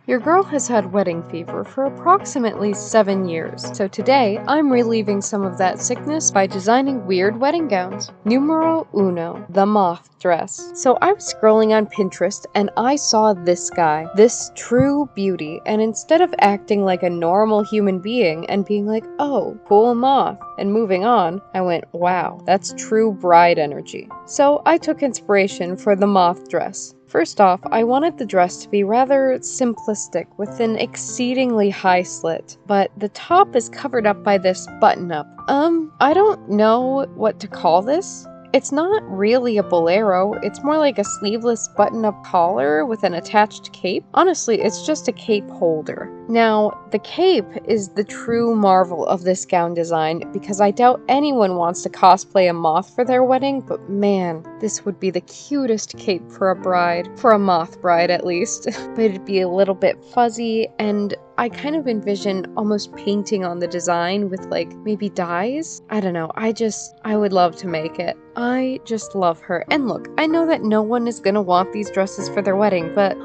Your girl has had wedding fever for approximately 7 years, so today I'm relieving some of that sickness by designing weird wedding gowns. Numero uno, the Moth Dress. So I was scrolling on Pinterest and I saw this guy, this true beauty, and instead of acting like a normal human being and being like, oh, cool moth, and moving on, I went, wow, that's true bride energy. So I took inspiration for the Moth Dress. First off, I wanted the dress to be rather simplistic with an exceedingly high slit, but the top is covered up by this button-up. I don't know what to call this. It's not really a bolero, it's more like a sleeveless button-up collar with an attached cape. Honestly, it's just a cape holder. Now, the cape is the true marvel of this gown design because I doubt anyone wants to cosplay a moth for their wedding, but man, this would be the cutest cape for a bride. For a moth bride, at least. But it'd be a little bit fuzzy, and I kind of envision almost painting on the design with like maybe dyes. I don't know, I would love to make it. I just love her. And look, I know that no one is gonna want these dresses for their wedding, but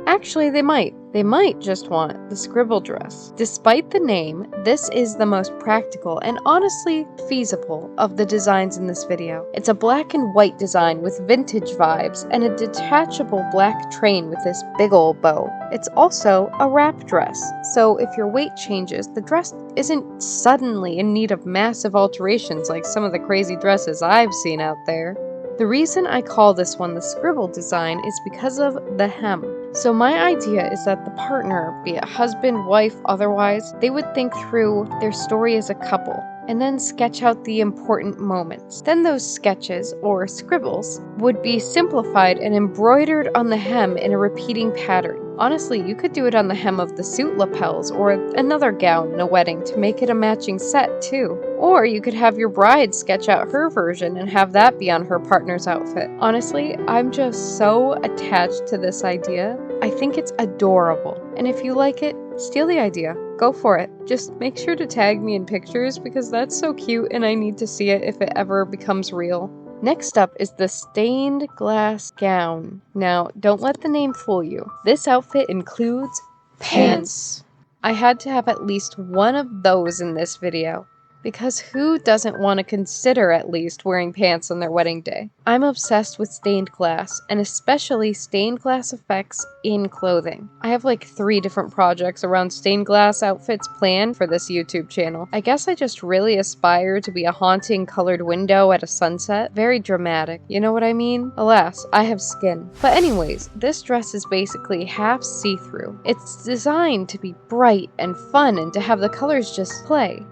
actually they might. They might just want the Scribble Dress. Despite the name, this is the most practical and honestly feasible of the designs in this video. It's a black and white design with vintage vibes and a detachable black train with this big ol' bow. It's also a wrap dress, so if your weight changes, the dress isn't suddenly in need of massive alterations like some of the crazy dresses I've seen out there. The reason I call this one the Scribble design is because of the hem. So my idea is that the partner, be it husband, wife, otherwise, they would think through their story as a couple and then sketch out the important moments. Then those sketches, or scribbles, would be simplified and embroidered on the hem in a repeating pattern. Honestly, you could do it on the hem of the suit lapels or another gown in a wedding to make it a matching set too. Or you could have your bride sketch out her version and have that be on her partner's outfit. Honestly, I'm just so attached to this idea. I think it's adorable. And if you like it, steal the idea. Go for it. Just make sure to tag me in pictures because that's so cute and I need to see it if it ever becomes real. Next up is the stained glass gown. Now, don't let the name fool you. This outfit includes pants. I had to have at least one of those in this video, because who doesn't want to consider at least wearing pants on their wedding day? I'm obsessed with stained glass, and especially stained glass effects in clothing. I have like 3 different projects around stained glass outfits planned for this YouTube channel. I guess I just really aspire to be a haunting colored window at a sunset. Very dramatic, you know what I mean? Alas, I have skin. But anyways, this dress is basically half see-through. It's designed to be bright and fun and to have the colors just play.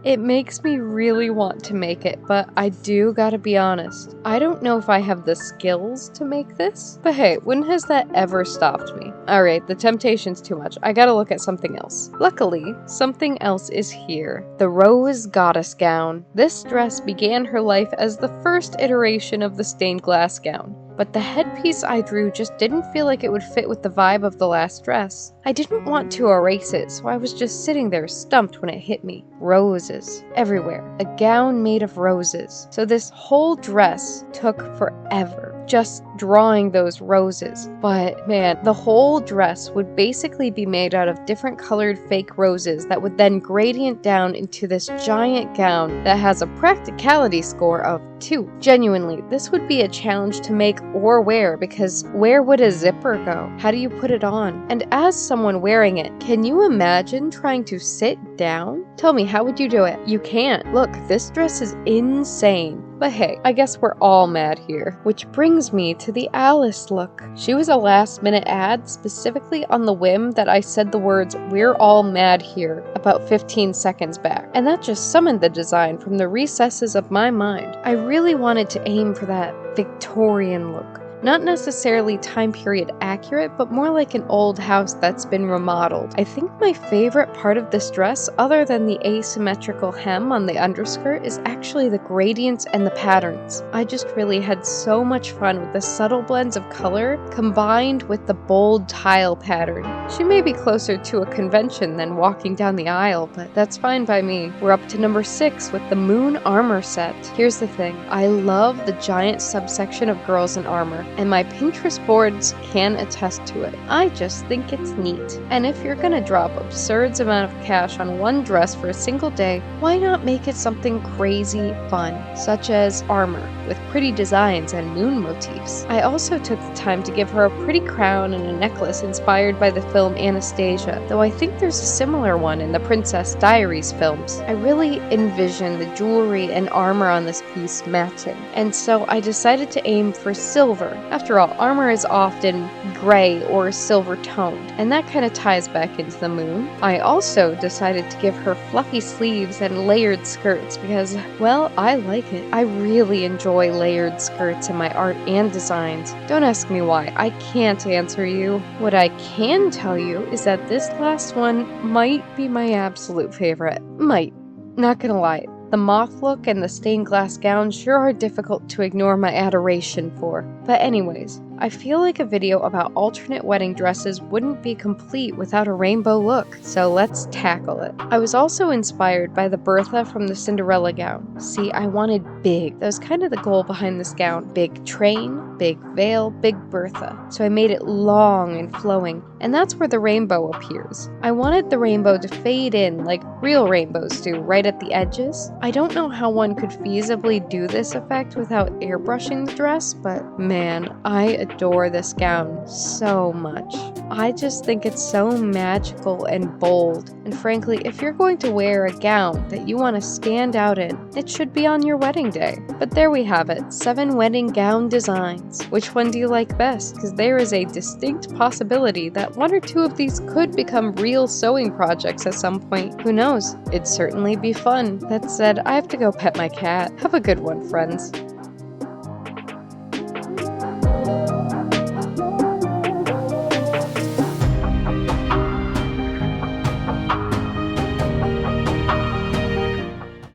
It makes me really want to make it, but I do gotta be honest. I don't know if I have the skills to make this, but hey, when has that ever stopped me? Alright, the temptation's too much. I gotta look at something else. Luckily, something else is here. The Rose Goddess Gown. This dress began her life as the first iteration of the stained glass gown. But the headpiece I drew just didn't feel like it would fit with the vibe of the last dress. I didn't want to erase it, so I was just sitting there stumped when it hit me. Roses. Everywhere. A gown made of roses. So this whole dress took forever. Just drawing those roses. But man, the whole dress would basically be made out of different colored fake roses that would then gradient down into this giant gown that has a practicality score of 2. Genuinely, this would be a challenge to make or wear because where would a zipper go? How do you put it on? And as someone wearing it, can you imagine trying to sit down? Tell me, how would you do it? You can't. Look, this dress is insane. But hey, I guess we're all mad here. Which brings me to the Alice look. She was a last-minute ad specifically on the whim that I said the words, "We're all mad here," about 15 seconds back. And that just summoned the design from the recesses of my mind. I really wanted to aim for that Victorian look. Not necessarily time period accurate, but more like an old house that's been remodeled. I think my favorite part of this dress, other than the asymmetrical hem on the underskirt, is actually the gradients and the patterns. I just really had so much fun with the subtle blends of color combined with the bold tile pattern. She may be closer to a convention than walking down the aisle, but that's fine by me. We're up to number 6 with the Moon Armor set. Here's the thing, I love the giant subsection of girls in armor. and my Pinterest boards can attest to it. I just think it's neat. And if you're gonna drop absurd amount of cash on one dress for a single day, why not make it something crazy fun, such as Armor, with pretty designs and moon motifs. I also took the time to give her a pretty crown and a necklace inspired by the film Anastasia, though I think there's a similar one in the Princess Diaries films. I really envision the jewelry and armor on this piece matching, and so I decided to aim for silver. After all, armor is often gray or silver toned, and that kind of ties back into the moon. I also decided to give her fluffy sleeves and layered skirts because, well, I like it. I really enjoy layered skirts in my art and designs. Don't ask me why, I can't answer you. What I can tell you is that this last one might be my absolute favorite. Might. Not gonna lie. The moth look and the stained glass gown sure are difficult to ignore my adoration for. But anyways, I feel like a video about alternate wedding dresses wouldn't be complete without a rainbow look, so let's tackle it. I was also inspired by the Bertha from the Cinderella gown. See, I wanted big. That was kind of the goal behind this gown. Big train, big veil, big Bertha. So I made it long and flowing, and that's where the rainbow appears. I wanted the rainbow to fade in like real rainbows do, right at the edges. I don't know how one could feasibly do this effect without airbrushing the dress, but man, I adore this gown so much. I just think it's so magical and bold, and frankly, if you're going to wear a gown that you want to stand out in, it should be on your wedding day. But there we have it, 7 wedding gown designs. Which one do you like best? Because there is a distinct possibility that 1 or 2 of these could become real sewing projects at some point. Who knows? It'd certainly be fun. That said, I have to go pet my cat. Have a good one, friends.